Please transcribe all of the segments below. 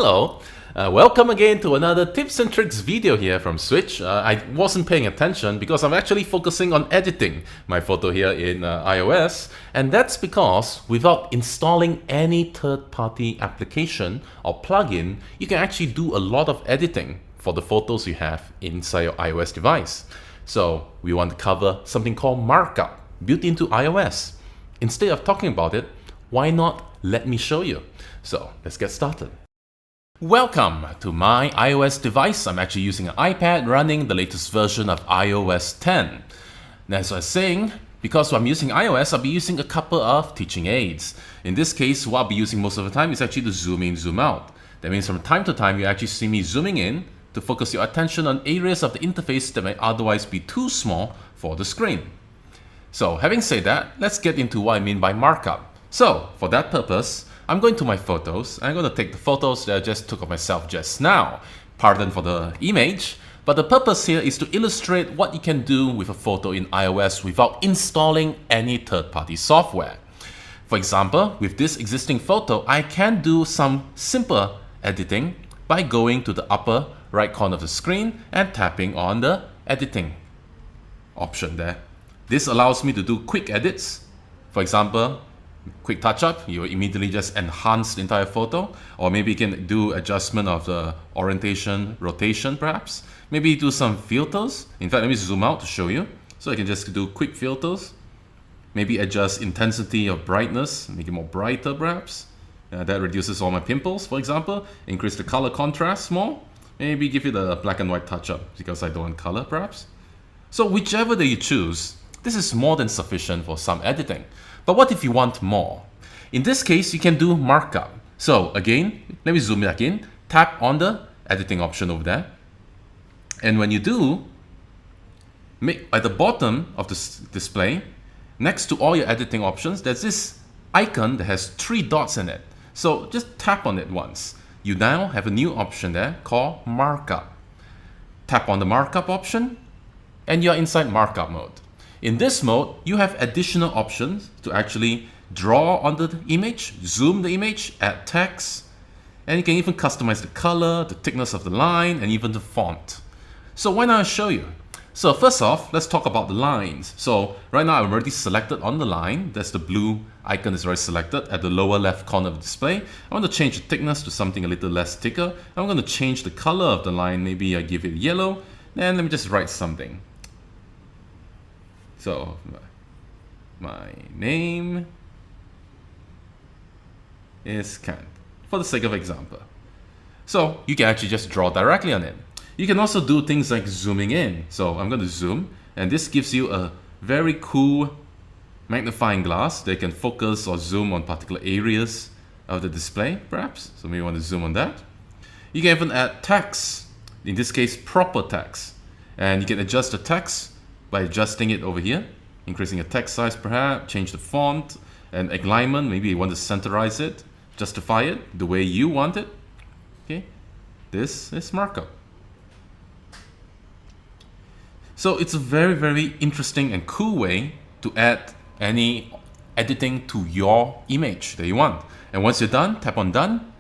Hello, welcome again to another tips and tricks video here from Switch. I wasn't paying attention because I'm actually focusing on editing my photo here in iOS, and that's because without installing any third-party application or plugin, you can actually do a lot of editing for the photos you have inside your iOS device. So we want to cover something called markup built into iOS. Instead of talking about it, why not let me show you? So let's get started. Welcome to my iOS device. I'm actually using an iPad running the latest version of iOS 10. Now, as I was saying, because I'm using iOS, I'll be using a couple of teaching aids. In this case, what I'll be using most of the time is actually to zoom in, zoom out. That means from time to time, you actually see me zooming in to focus your attention on areas of the interface that may otherwise be too small for the screen. So having said that, let's get into what I mean by markup. So for that purpose, I'm going to my photos. I'm going to take the photos that I just took of myself just now. Pardon for the image, but the purpose here is to illustrate what you can do with a photo in iOS without installing any third-party software. For example, with this existing photo, I can do some simple editing by going to the upper right corner of the screen and tapping on the editing option there. This allows me to do quick edits. For example, quick touch-up, you immediately just enhance the entire photo, or maybe you can do adjustment of the orientation, rotation perhaps. Maybe do some filters. In fact, let me zoom out to show you. So I can just do quick filters. Maybe adjust intensity of brightness, make it more brighter perhaps. That reduces all my pimples, for example. Increase the color contrast more. Maybe give it a black and white touch-up because I don't want color perhaps. So whichever that you choose, this is more than sufficient for some editing. But what if you want more? In this case, you can do markup. So again, let me zoom back in, tap on the editing option over there. And when you do, at the bottom of this display, next to all your editing options, there's this icon that has 3 dots in it. So just tap on it once. You now have a new option there called markup. Tap on the markup option, and you're inside markup mode. In this mode, you have additional options to actually draw on the image, zoom the image, add text, and you can even customize the color, the thickness of the line, and even the font. So why not I show you? So first off, let's talk about the lines. So right now I'm already selected on the line. That's the blue icon is already selected at the lower left corner of the display. I want to change the thickness to something a little less thicker. I'm going to change the color of the line. Maybe I give it yellow. And let me just write something. So my name is Kent, for the sake of example. So you can actually just draw directly on it. You can also do things like zooming in. So I'm going to zoom, and this gives you a very cool magnifying glass that can focus or zoom on particular areas of the display, perhaps. So maybe you want to zoom on that. You can even add text, in this case, proper text. And you can adjust the text by adjusting it over here, increasing the text size perhaps, change the font and alignment. Maybe you want to centerize it, justify it the way you want it. Okay, this is markup. So it's a very, very interesting and cool way to add any editing to your image that you want. And once you're done, tap on done,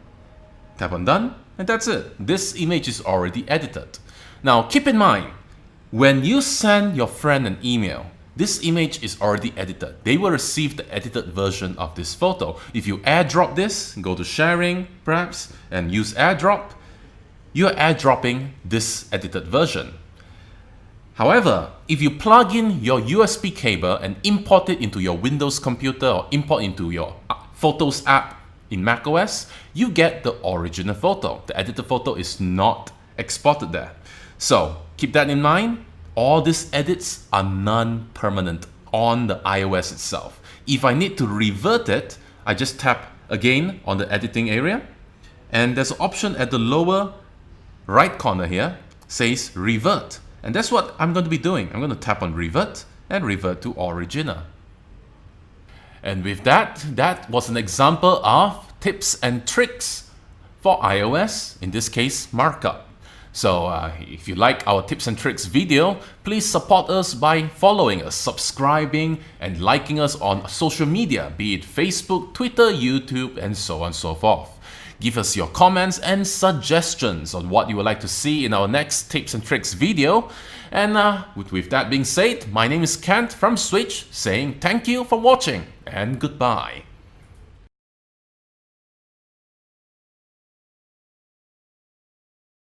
and that's it. This image is already edited. Now keep in mind, when you send your friend an email, this image is already edited. They will receive the edited version of this photo. If you airdrop this, go to sharing perhaps, and use airdrop, you're airdropping this edited version. However, if you plug in your USB cable and import it into your Windows computer or import into your Photos app in macOS, you get the original photo. The edited photo is not exported there. So keep that in mind. All these edits are non-permanent on the iOS itself. If I need to revert it, I just tap again on the editing area, and there's an option at the lower right corner here, says revert. And that's what I'm going to be doing. I'm going to tap on revert and revert to original. And with that, that was an example of tips and tricks for iOS, in this case markup. So if you like our tips and tricks video, please support us by following us, subscribing, and liking us on social media, be it Facebook, Twitter, YouTube, and so on and so forth. Give us your comments and suggestions on what you would like to see in our next tips and tricks video. And with that being said, my name is Kent from Switch, saying thank you for watching and goodbye.